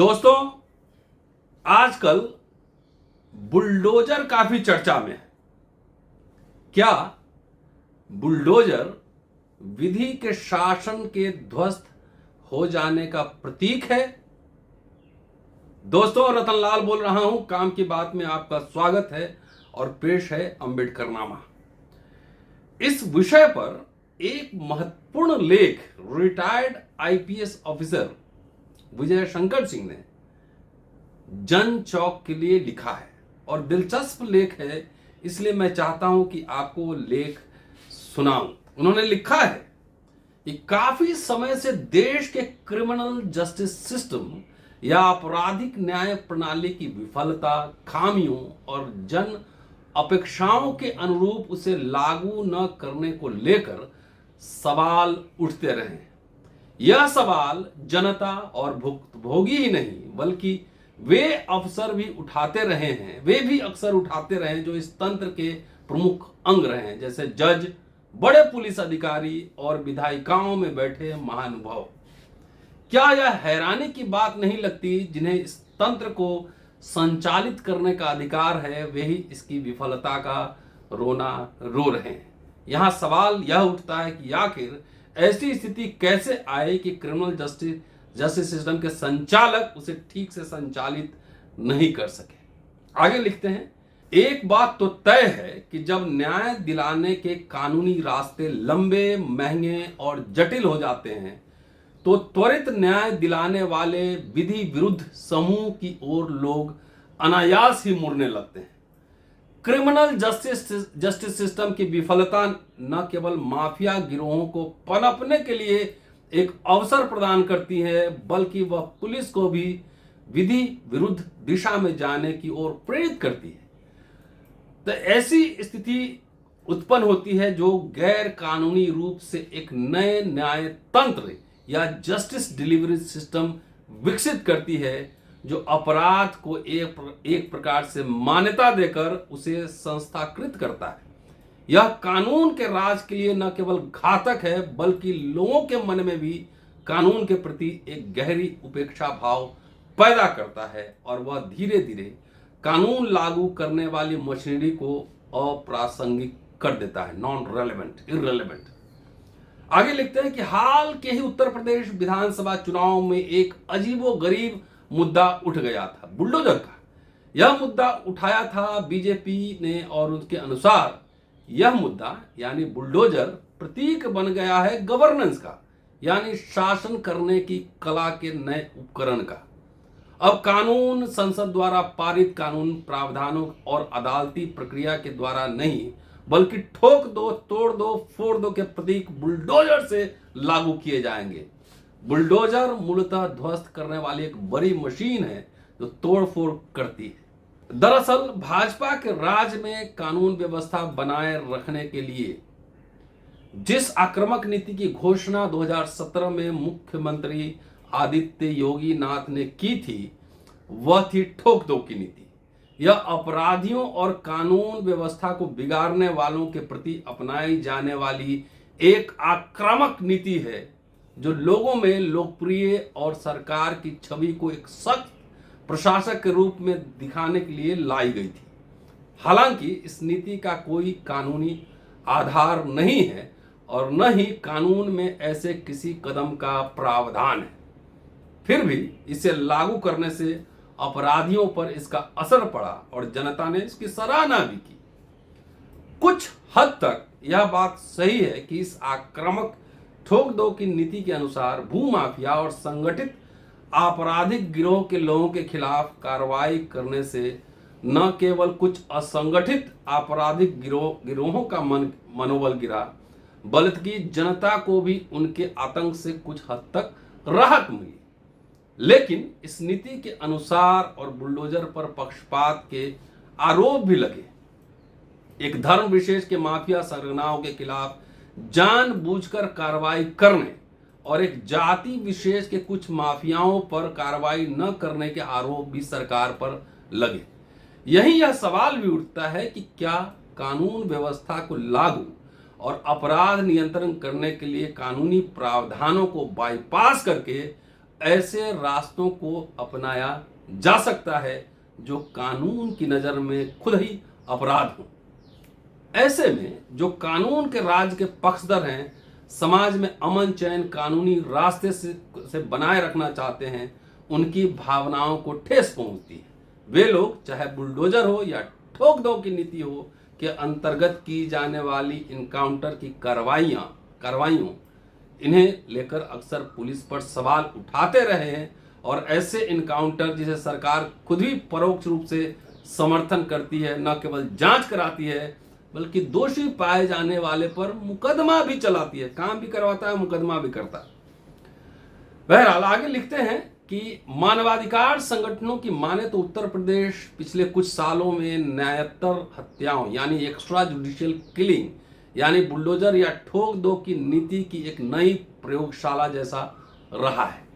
दोस्तों, आजकल बुलडोजर काफी चर्चा में है। क्या बुलडोजर विधि के शासन के ध्वस्त हो जाने का प्रतीक है? दोस्तों, रतनलाल बोल रहा हूं। काम की बात में आपका स्वागत है और पेश है अंबेडकरनामा। इस विषय पर एक महत्वपूर्ण लेख रिटायर्ड आईपीएस ऑफिसर विजय शंकर सिंह ने जन चौक के लिए लिखा है और दिलचस्प लेख है, इसलिए मैं चाहता हूं कि आपको वो लेख सुनाऊं। उन्होंने लिखा है कि काफी समय से देश के क्रिमिनल जस्टिस सिस्टम या आपराधिक न्याय प्रणाली की विफलता, खामियों और जन अपेक्षाओं के अनुरूप उसे लागू न करने को लेकर सवाल उठते रहे। यह सवाल जनता और भुक्तभोगी ही नहीं बल्कि वे अफसर भी उठाते रहे हैं, वे भी अक्सर उठाते रहे हैं जो इस तंत्र के प्रमुख अंग रहे हैं, जैसे जज, बड़े पुलिस अधिकारी और विधायिकाओं में बैठे महानुभाव। क्या यह हैरानी की बात नहीं लगती जिन्हें इस तंत्र को संचालित करने का अधिकार है, वे ही इसकी विफलता का रोना रो रहे हैं। यहां सवाल यह उठता है कि आखिर ऐसी स्थिति कैसे आए कि क्रिमिनल जस्टिस सिस्टम के संचालक उसे ठीक से संचालित नहीं कर सके। आगे लिखते हैं, एक बात तो तय है कि जब न्याय दिलाने के कानूनी रास्ते लंबे, महंगे और जटिल हो जाते हैं तो त्वरित न्याय दिलाने वाले विधि विरुद्ध समूह की ओर लोग अनायास ही मुड़ने लगते हैं। क्रिमिनल जस्टिस सिस्टम की विफलता न केवल माफिया गिरोहों को पनपने के लिए एक अवसर प्रदान करती है, बल्कि वह पुलिस को भी विधि विरुद्ध दिशा में जाने की ओर प्रेरित करती है। तो ऐसी स्थिति उत्पन्न होती है जो गैर कानूनी रूप से एक नए न्याय तंत्र या जस्टिस डिलीवरी सिस्टम विकसित करती है, जो अपराध को एक प्रकार से मान्यता देकर उसे संस्थाकृत करता है। यह कानून के राज के लिए न केवल घातक है बल्कि लोगों के मन में भी कानून के प्रति एक गहरी उपेक्षा भाव पैदा करता है और वह धीरे धीरे कानून लागू करने वाली मशीनरी को अप्रासंगिक कर देता है, नॉन रेलेवेंट, इररेलेवेंट। आगे लिखते हैं कि हाल के ही उत्तर प्रदेश विधानसभा चुनाव में एक अजीबोगरीब मुद्दा उठ गया था, बुलडोजर का। यह मुद्दा उठाया था बीजेपी ने और उसके अनुसार यह मुद्दा यानी बुलडोजर प्रतीक बन गया है गवर्नेंस का, यानी शासन करने की कला के नए उपकरण का। अब कानून संसद द्वारा पारित कानून प्रावधानों और अदालती प्रक्रिया के द्वारा नहीं बल्कि ठोक दो, तोड़ दो, फोड़ दो के प्रतीक बुलडोजर से लागू किए जाएंगे। बुलडोजर मूलतः ध्वस्त करने वाली एक बड़ी मशीन है जो तोड़फोड़ करती है। दरअसल भाजपा के राज में कानून व्यवस्था बनाए रखने के लिए जिस आक्रामक नीति की घोषणा 2017 में मुख्यमंत्री आदित्य योगी नाथ ने की थी, वह थी ठोक दो की नीति। यह अपराधियों और कानून व्यवस्था को बिगाड़ने वालों के प्रति अपनाई जाने वाली एक आक्रामक नीति है जो लोगों में लोकप्रिय और सरकार की छवि को एक सख्त प्रशासक के रूप में दिखाने के लिए लाई गई थी। हालांकि इस नीति का कोई कानूनी आधार नहीं है और न ही कानून में ऐसे किसी कदम का प्रावधान है। फिर भी इसे लागू करने से अपराधियों पर इसका असर पड़ा और जनता ने इसकी सराहना भी की। कुछ हद तक यह बात सही है कि इस आक्रामक ठोक दो की नीति के अनुसार भूमाफिया और संगठित आपराधिक गिरोह के लोगों के खिलाफ कार्रवाई करने से न केवल कुछ असंगठित आपराधिक गिरोहों का मनोबल गिरा, बल्कि जनता को भी उनके आतंक से कुछ हद तक राहत मिली। लेकिन इस नीति के अनुसार और बुलडोजर पर पक्षपात के आरोप भी लगे। एक धर्म विशेष के माफिया सरगनाओं के खिलाफ जानबूझकर कार्रवाई करने और एक जाति विशेष के कुछ माफियाओं पर कार्रवाई न करने के आरोप भी सरकार पर लगे। यही यह सवाल भी उठता है कि क्या कानून व्यवस्था को लागू और अपराध नियंत्रण करने के लिए कानूनी प्रावधानों को बाईपास करके ऐसे रास्तों को अपनाया जा सकता है जो कानून की नज़र में खुद ही अपराध हो। ऐसे में जो कानून के राज के पक्षधर हैं, समाज में अमन चैन कानूनी रास्ते से बनाए रखना चाहते हैं, उनकी भावनाओं को ठेस पहुंचती है। वे लोग चाहे बुलडोजर हो या ठोक दो की नीति हो के अंतर्गत की जाने वाली इनकाउंटर की कार्रवाइयों इन्हें लेकर अक्सर पुलिस पर सवाल उठाते रहे हैं। और ऐसे इनकाउंटर जिसे सरकार खुद ही परोक्ष रूप से समर्थन करती है, न केवल जांच कराती है बल्कि दोषी पाए जाने वाले पर मुकदमा भी चलाती है, काम भी करवाता है, मुकदमा भी करता है। बहरहाल आगे लिखते हैं कि मानवाधिकार संगठनों की माने तो उत्तर प्रदेश पिछले कुछ सालों में न्यायोत्तर हत्याओं यानी एक्स्ट्रा जुडिशियल किलिंग यानी बुलडोजर या ठोक दो की नीति की एक नई प्रयोगशाला जैसा रहा है।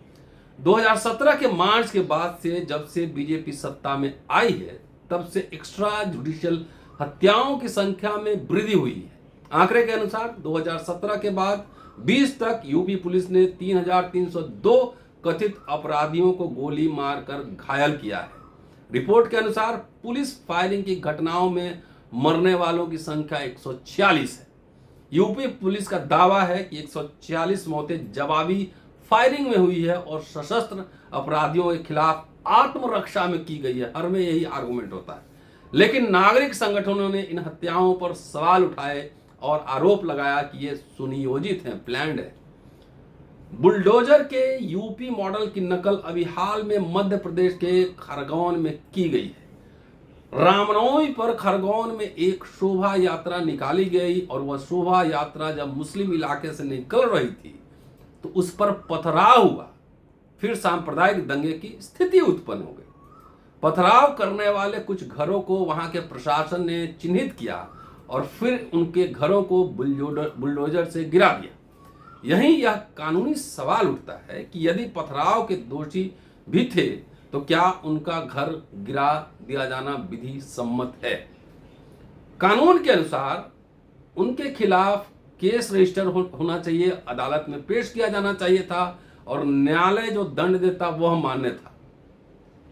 2017 के मार्च के बाद से जब से बीजेपी सत्ता में आई है, तब से एक्स्ट्रा जुडिशियल हत्याओं की संख्या में वृद्धि हुई है। आंकड़े के अनुसार 2017 के बाद 20 तक यूपी पुलिस ने 3,302 कथित अपराधियों को गोली मारकर घायल किया है। रिपोर्ट के अनुसार पुलिस फायरिंग की घटनाओं में मरने वालों की संख्या 146 है। यूपी पुलिस का दावा है कि 146 मौतें जवाबी फायरिंग में हुई है और सशस्त्र अपराधियों के खिलाफ आत्मरक्षा में की गई है। हर में यही आर्गुमेंट होता है। लेकिन नागरिक संगठनों ने इन हत्याओं पर सवाल उठाए और आरोप लगाया कि ये सुनियोजित है, प्लान्ड है। बुलडोजर के यूपी मॉडल की नकल अभी हाल में मध्य प्रदेश के खरगोन में की गई है। रामनवमी पर खरगोन में एक शोभा यात्रा निकाली गई और वह शोभा यात्रा जब मुस्लिम इलाके से निकल रही थी तो उस पर पथराव हुआ। फिर सांप्रदायिक दंगे की स्थिति उत्पन्न हो गई। पथराव करने वाले कुछ घरों को वहां के प्रशासन ने चिन्हित किया और फिर उनके घरों को बुलडोजर से गिरा दिया। यहीं यह कानूनी सवाल उठता है कि यदि पथराव के दोषी भी थे तो क्या उनका घर गिरा दिया जाना विधि सम्मत है? कानून के अनुसार उनके खिलाफ केस रजिस्टर होना चाहिए, अदालत में पेश किया जाना चाहिए था और न्यायालय जो दंड देता वह मान्य था।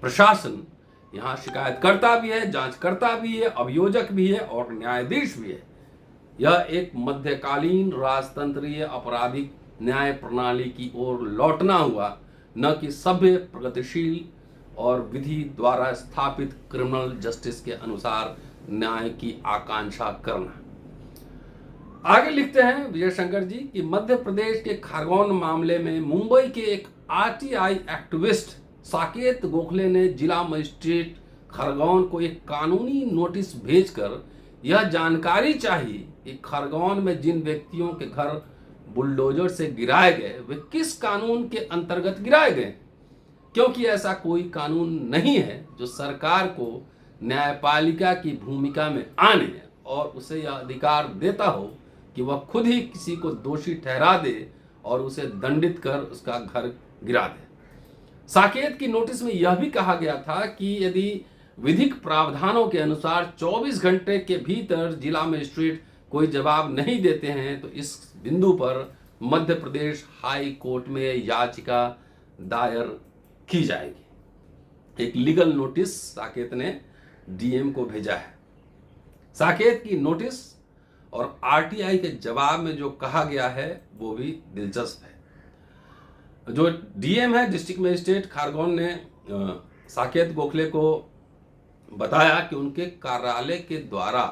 प्रशासन यहाँ शिकायतकर्ता भी है, जांचकर्ता भी है, अभियोजक भी है और न्यायाधीश भी है। यह एक मध्यकालीन राजतंत्रीय आपराधिक न्याय प्रणाली की ओर लौटना हुआ, न कि सभ्य प्रगतिशील और विधि द्वारा स्थापित क्रिमिनल जस्टिस के अनुसार न्याय की आकांक्षा करना। आगे लिखते हैं विजय शंकर जी कि मध्य प्रदेश के खरगोन मामले में मुंबई के एक आरटीआई एक्टिविस्ट साकेत गोखले ने जिला मजिस्ट्रेट खरगोन को एक कानूनी नोटिस भेजकर यह जानकारी चाहिए कि खरगोन में जिन व्यक्तियों के घर बुलडोजर से गिराए गए वे किस कानून के अंतर्गत गिराए गए, क्योंकि ऐसा कोई कानून नहीं है जो सरकार को न्यायपालिका की भूमिका में आने और उसे यह अधिकार देता हो कि वह खुद ही किसी को दोषी ठहरा दे और उसे दंडित कर उसका घर गिरा दे। साकेत की नोटिस में यह भी कहा गया था कि यदि विधिक प्रावधानों के अनुसार 24 घंटे के भीतर जिला मजिस्ट्रेट कोई जवाब नहीं देते हैं तो इस बिंदु पर मध्य प्रदेश हाई कोर्ट में याचिका दायर की जाएगी। एक लीगल नोटिस साकेत ने डीएम को भेजा है। साकेत की नोटिस और आरटीआई के जवाब में जो कहा गया है वो भी दिलचस्प है। जो डीएम है डिस्ट्रिक्ट मजिस्ट्रेट खरगोन ने साकेत गोखले को बताया कि उनके कार्यालय के द्वारा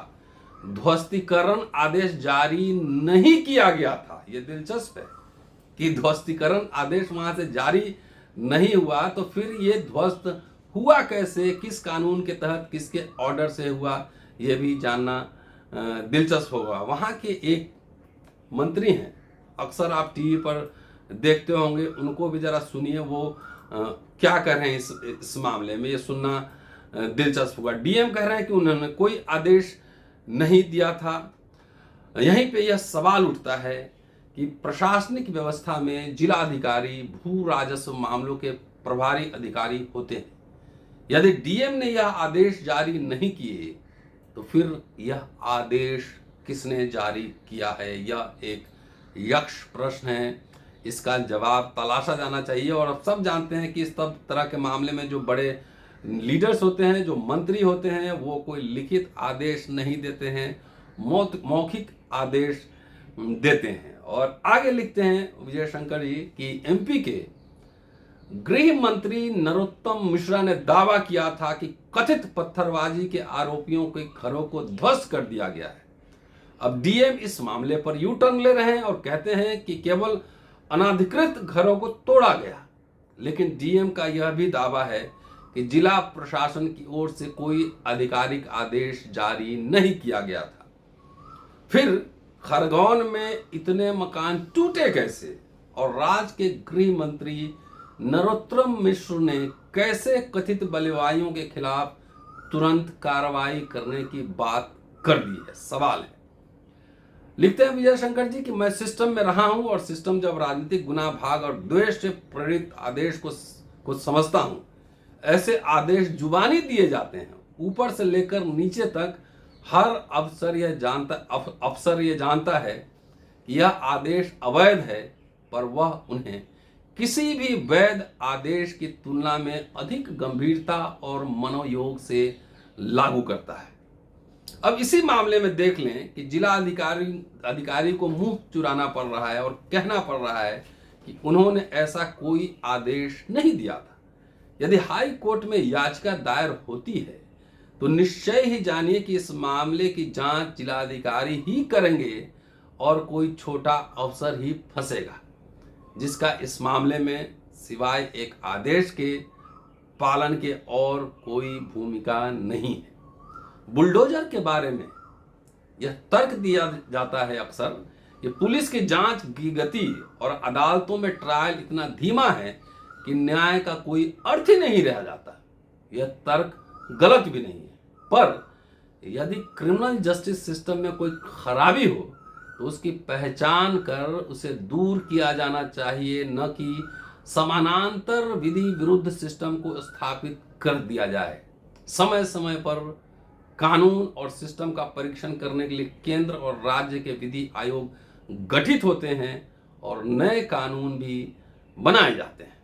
ध्वस्तीकरण आदेश जारी नहीं किया गया था। यह दिलचस्प है कि ध्वस्तीकरण आदेश वहां से जारी नहीं हुआ तो फिर ये ध्वस्त हुआ कैसे, किस कानून के तहत, किसके ऑर्डर से हुआ, यह भी जानना दिलचस्प होगा। वहां के एक मंत्री हैं, अक्सर आप टीवी पर देखते होंगे, उनको भी जरा सुनिए वो क्या कर रहे हैं इस मामले में, ये सुनना दिलचस्प होगा। डीएम कह रहे हैं कि उन्होंने कोई आदेश नहीं दिया था। यहीं पे यह सवाल उठता है कि प्रशासनिक व्यवस्था में जिला अधिकारी भू राजस्व मामलों के प्रभारी अधिकारी होते हैं। यदि डीएम ने यह आदेश जारी नहीं किए तो फिर यह आदेश किसने जारी किया है? यह एक यक्ष प्रश्न है। इसका जवाब तलाशा जाना चाहिए। और अब सब जानते हैं कि इस तरह के मामले में जो बड़े लीडर्स होते हैं, जो मंत्री होते हैं, वो कोई लिखित आदेश नहीं देते हैं, मौखिक आदेश देते हैं। और आगे लिखते हैं विजय शंकर जी कि एमपी के गृह मंत्री नरोत्तम मिश्रा ने दावा किया था कि कथित पत्थरबाजी के आरोपियों के घरों को ध्वस्त कर दिया गया है। अब डीएम इस मामले पर यू टर्न ले रहे हैं और कहते हैं कि केवल अनाधिकृत घरों को तोड़ा गया। लेकिन डीएम का यह भी दावा है कि जिला प्रशासन की ओर से कोई आधिकारिक आदेश जारी नहीं किया गया था। फिर खरगोन में इतने मकान टूटे कैसे, और राज्य के गृह मंत्री नरोत्तम मिश्र ने कैसे कथित बलवाइयों के खिलाफ तुरंत कार्रवाई करने की बात कर दी है, सवाल है। लिखते हैं विजय शंकर जी कि मैं सिस्टम में रहा हूं और सिस्टम जब राजनीतिक गुना भाग और द्वेष से प्रेरित आदेश को समझता हूं। ऐसे आदेश जुबानी दिए जाते हैं, ऊपर से लेकर नीचे तक हर अफसर यह जानता है कि यह आदेश अवैध है, पर वह उन्हें किसी भी वैध आदेश की तुलना में अधिक गंभीरता और मनोयोग से लागू करता है। अब इसी मामले में देख लें कि जिला अधिकारी को मुंह चुराना पड़ रहा है और कहना पड़ रहा है कि उन्होंने ऐसा कोई आदेश नहीं दिया था। यदि हाई कोर्ट में याचिका दायर होती है तो निश्चय ही जानिए कि इस मामले की जांच जिलाधिकारी ही करेंगे और कोई छोटा अफसर ही फंसेगा, जिसका इस मामले में सिवाय एक आदेश के पालन के और कोई भूमिका नहीं है। बुलडोजर के बारे में यह तर्क दिया जाता है अक्सर कि पुलिस की जांच की गति और अदालतों में ट्रायल इतना धीमा है कि न्याय का कोई अर्थ ही नहीं रह जाता। यह तर्क गलत भी नहीं है, पर यदि क्रिमिनल जस्टिस सिस्टम में कोई खराबी हो तो उसकी पहचान कर उसे दूर किया जाना चाहिए, न कि समानांतर विधि विरुद्ध सिस्टम को स्थापित कर दिया जाए। समय समय पर कानून और सिस्टम का परीक्षण करने के लिए केंद्र और राज्य के विधि आयोग गठित होते हैं और नए कानून भी बनाए जाते हैं।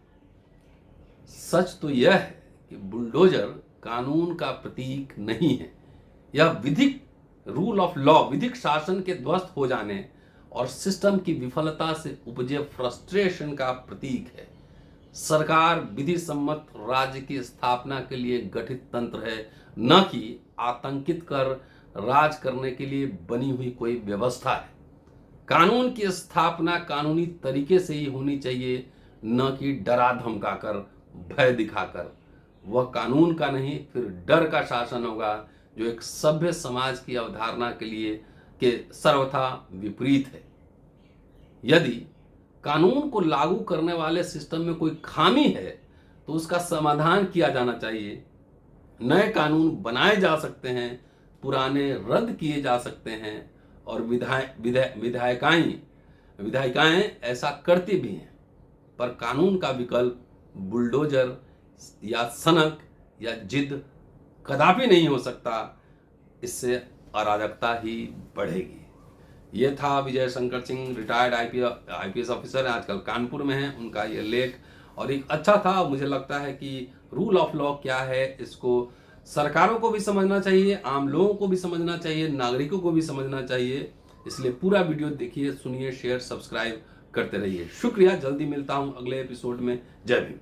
सच तो यह है कि बुलडोजर कानून का प्रतीक नहीं है, यह विधिक रूल ऑफ लॉ, विधिक शासन के ध्वस्त हो जाने और सिस्टम की विफलता से उपजे फ्रस्ट्रेशन का प्रतीक है। सरकार विधि सम्मत राज्य की स्थापना के लिए गठित तंत्र है, न कि आतंकित कर राज करने के लिए बनी हुई कोई व्यवस्था है। कानून की स्थापना कानूनी तरीके से ही होनी चाहिए, न कि डरा धमकाकर, भय दिखाकर। वह कानून का नहीं, फिर डर का शासन होगा, जो एक सभ्य समाज की अवधारणा के लिए के सर्वथा विपरीत है। यदि कानून को लागू करने वाले सिस्टम में कोई खामी है तो उसका समाधान किया जाना चाहिए। नए कानून बनाए जा सकते हैं, पुराने रद्द किए जा सकते हैं, और विधायिकाएं ऐसा करती भी हैं। पर कानून का विकल्प बुलडोजर या सनक या जिद कदापि नहीं हो सकता। इससे अराजकता ही बढ़ेगी। ये था Vijay Shankar Singh, retired IPS officer हैं, आजकल कानपुर में हैं। उनका ये लेख और एक अच्छा था। मुझे लगता है कि रूल ऑफ लॉ क्या है, इसको सरकारों को भी समझना चाहिए, आम लोगों को भी समझना चाहिए, नागरिकों को भी समझना चाहिए। इसलिए पूरा वीडियो देखिए, सुनिए, शेयर, सब्सक्राइब करते रहिए। शुक्रिया। जल्दी मिलता हूं अगले एपिसोड में। जय भीम।